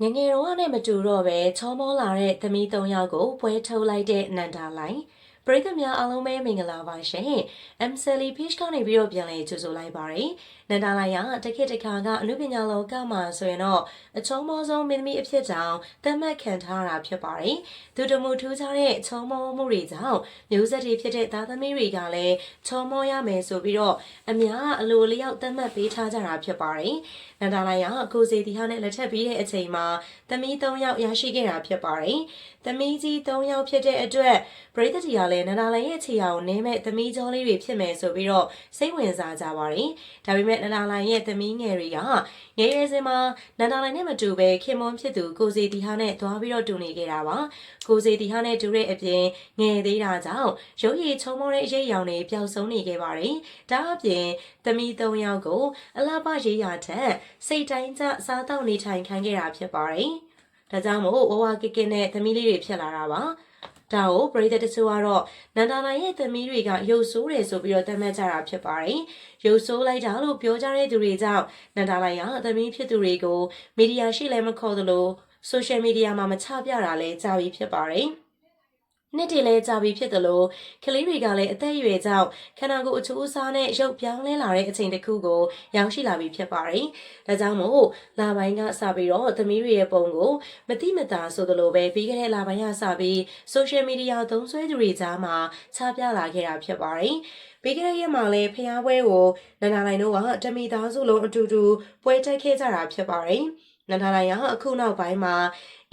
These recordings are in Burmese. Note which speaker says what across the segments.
Speaker 1: ငယ်ငယ်တော့နဲ့မတူတော့ပဲချောမောလာတဲ့သမီး၃ယောက်ကိုပွဲထုတ်လိုက်တဲ့နန္ဒာလိုင်ပရိသတ်များအားလုံးပဲမင်္ဂလာပါရှင် MSLE Page ကနေပြီးတော့ပြန်လည်ကြိုဆိုလိုက်ပါရယ်နန္ဒာလိုင်ကတခေတ်တစ်ခါကအနုပညာလောကမှာဆိုရင်တော့အချောမောဆုံးမင်းသမီးအဖြစ်ကြောင့်သတ်မှတ်ခံထားတာဖြစ်ပါတယ်သူတမှုထူးခြားတဲ့ချောမောမှုတွေကြောင့်မျိုးဆက်တွေဖြစ်တဲ့သားသမီးတွေကလည်းချောမောရမယ်ဆိုပြီးတော့အများအလိုလျောက်သတ်မှတ်ပေးထားကြတာဖြစ်ပါတယ်နန္ဒာလိုင်ကကိုစီတီဟာနဲ့လက်ထပ်ပြီးတဲ့အချိန်မှာသမီး၃ယောက်ရရှိခဲ့တာဖြစ်ပါတယ်။သမီးကြီး၃ယောက်ဖြစ်တဲ့အတွက်ပရိသတ်တီကလည်းနန္ဒာလိုင်ရဲ့ခြေရာကိုနင်းမဲ့သမီးကျော်လေးတွေဖြစ်မယ်ဆိုပြီးတော့စိတ်ဝင်စားကြပါတယ်။ဒါပေမဲ့နန္ဒာလိုင်ရဲ့သမီးငယ်တွေကငယ်ရွယ်စဉ်မှာနန္ဒာလိုင်နဲ့မတူပဲခင်မွန်းဖြစ်သူကိုစီတီဟာနဲ့သွားပြီးတော့တူနေခဲ့တာပါ။ကိုစီတီဟာနဲ့တူတဲ့အပြင်ငယ်သေးတာကြောင့်ရုပ်ရည်ချုံမောတဲ့အရေးရောင်တွေပျောက်ဆုံးနေခဲ့ပါတယ်။ဒါအပြင်သမီး၃ယောက်ကိုအလှပရေးရာထက်စိတ်တိုင်းကျစားတော့နေထိုင်ခိုင်းခဲ့တာဖြစ်ပါတယ်။ဒါကြောင့်မို့ဝဝကကနဲ့သမီးလေးတွေဖြစ်လာတာပါ။ဒါကိုပရိသတ်တချို့ကတော့နန္ဒာလိုင်ရဲ့သမီးတွေကရုပ်ဆိုးတယ်ဆိုပြီးတော့သတ်မှတ်ကြတာဖြစ်ပါတယ်။ရုပ်ဆိုးလိုက်တာလို့ပြောကြတဲ့သူတွေကြောင့်နန္ဒာလိုင်ကသမီးဖြစ်သူတွေကိုမီဒီယာရှိလည်းမခေါ်သလိုဆိုရှယ်မီဒီယာမှာမချပြတာလည်းကြာပြီဖြစ်ပါတယ်။နှစ်တည်းလဲကြာပြီဖြစ်တယ်လို့ကလေးတွေကလည်းအသက်အရွယ်ကြောင့်ခန္ဓာကိုယ်အချိုးအစားနဲ့ရုပ်ပြောင်းလဲလာတဲ့အချိန်တစ်ခုကိုရောက်ရှိလာပြီဖြစ်ပါတယ်။ဒါကြောင့်မို့လာပိုင်းကစပြီးတော့သမီးတွေရဲ့ပုံကိုမတိမတာဆိုသလိုပဲပြီးခဲ့တဲ့လာပိုင်းကစပြီးဆိုရှယ်မီဒီယာသုံးစွဲသူတွေကြားမှာချပြလာခဲ့တာဖြစ်ပါတယ်။ပြီးခဲ့တဲ့ရက်မှာလည်းဖျားပွဲကိုနန္ဒာလိုင်တို့ကတမီသားစုလုံးအတူတူပွဲတက်ခဲ့ကြတာဖြစ်ပါတယ်။နန္ဒာလိုင်ကအခုနောက်ပိုင်းမှာ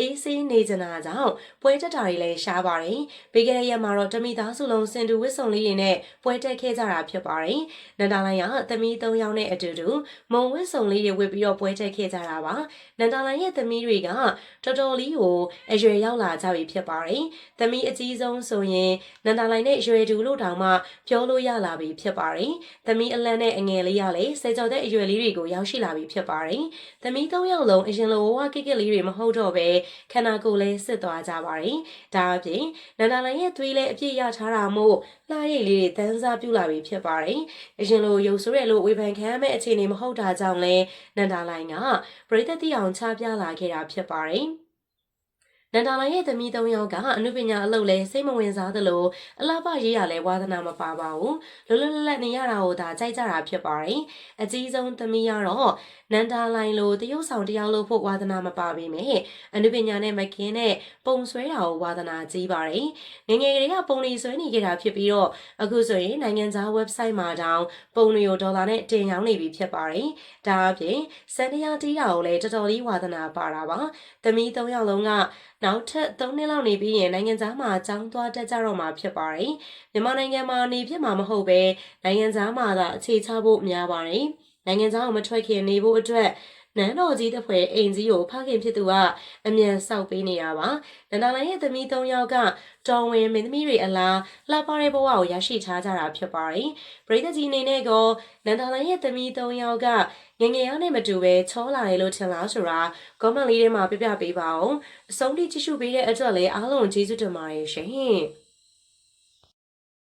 Speaker 1: အေးဆေးနေကြတာကြောင့်ပွဲတက်တာတွေလည်းရှားပါတယ်။ပြီးခဲ့တဲ့ရက်မှာတော့တမီသားစုလုံးစင်တူဝစ်စုံလေးတွေနဲ့ပွဲတက်ခဲ့ကြတာဖြစ်ပါတယ်။နန္ဒာလိုင်ကသမီး၃ယောက်နဲ့အတူတူမုံဝစ်စုံလေးတွေဝစ်ပြီးတော့ပွဲတက်ခဲ့ကြတာပါ။နန္ဒာလိုင်ရဲ့သမီးတွေကတော်တော်လေးကိုအရွယ်ရောက်လာကြပြီဖြစ်ပါတယ်။သမီးအကြီးဆုံးဆိုရင်နန္ဒာလိုင်နဲ့ရွယ်တူလို့တောင်မှပြောလို့ရလာပြီဖြစ်ပါတယ်။သမီးအလန့်နဲ့အငယ်လေးရလည်းဆယ်ကျော်တဲ့အရွယ်လေးတွေကိုရောက်ရှိလာပြီဖြစ်ပါတယ်။သမီး၃ယောက်လုံးအရင်လိုဝကိကလေးတွေမဟုတ်တော့ပဲခန္ဓာကိုယ်လည်းစစ်သွားကြပါတယ်။ဒါအပြင်နန္ဒာလိုင်ရဲ့သွေးလည်းအပြည့်ရထားတာမို့လှရိပ်လေးတွေတန်းစားပြူလာပြီဖြစ်ပါတယ်။အရင်လိုရုပ်ဆိုးရလို့ဝေဖန်ခံရမယ့်အခြေအနေမဟုတ်တာကြောင့်လဲနန္ဒာလိုင်ကပရိသတ်တိအောင်ချပြလာခဲ့တာဖြစ်ပါတယ်။နန္ဒာလိုင်ရဲ့သမီး၃ယောက်ကအနုပညာအလုပ်လဲစိတ်မဝင်စားသလိုအလှပရေးရလဲဝါသနာမပါပါဘူးလွတ်လွတ်လပ်လပ်နေရတာကိုဒါကြိုက်ကြတာဖြစ်ပါတယ်အကြီးဆုံးသမီးကတော့နန္ဒာလိုင်လိုတရုပ်ဆောင်တယောက်လို့ဖို့ဝါသနာမပါပေမဲ့အနုပညာနဲ့မကင်းတဲ့ပုံဆွဲတာကိုဝါသနာကြီးပါတယ်ငငယ်ကလေးကပုံတွေဆွဲနေကြတာဖြစ်ပြီးတော့အခုဆိုရင်နိုင်ငံခြား website မှာတောင်ပုံတွေကိုဒေါ်လာနဲ့တင်ရောင်းနေပြီဖြစ်ပါတယ်ဒါအပြင်စံတရားတီးတာကိုလည်းတော်တော်လေးဝါသနာပါတာပါသမီး၃ယောက်လုံးကနောက်ထပ်3နှစ်လောက်နေပြီးရင်နိုင်ငံသားမှာကျောင်းသွားတက်ကြတော့မှာဖြစ်ပါတယ်။မြန်မာနိုင်ငံမှာနေဖြစ်မှာမဟုတ်ပဲနိုင်ငံသားမှာသာအခြေချဖို့များပါတယ်။နိုင်ငံသားကိုမထွက်ခင်နေဖို့အတွက်နန်းတော်ကြီးတစ်ဖွဲ့အိမ်ကြီးကိုဖခင်ဖြစ်သူကအမြန်ဆောက်ပေးနေတာပါ။နန္ဒာလိုင်ရဲ့သမီး၃ယောက်ကတော်ဝင်မင်းသမီးတွေအလားလှပတဲ့ဘဝကိုရရှိထားကြတာဖြစ်ပါတယ်။ပရိသတ်ကြီးနေနဲ့ကနန္ဒာလိုင်ရဲ့သမီး၃ယောက်ကငငယ်ရနဲ့မတူပဲချောလာတယ်လို့ထင်လားဆိုတာကောမန့်လေးထဲမှာပြပြပေးပါအောင်အဆုံးထိကြည့်ရှုပေးတဲ့အတွက်လည်းအားလုံးကျေးဇူးတင်ပါတယ်ရှင်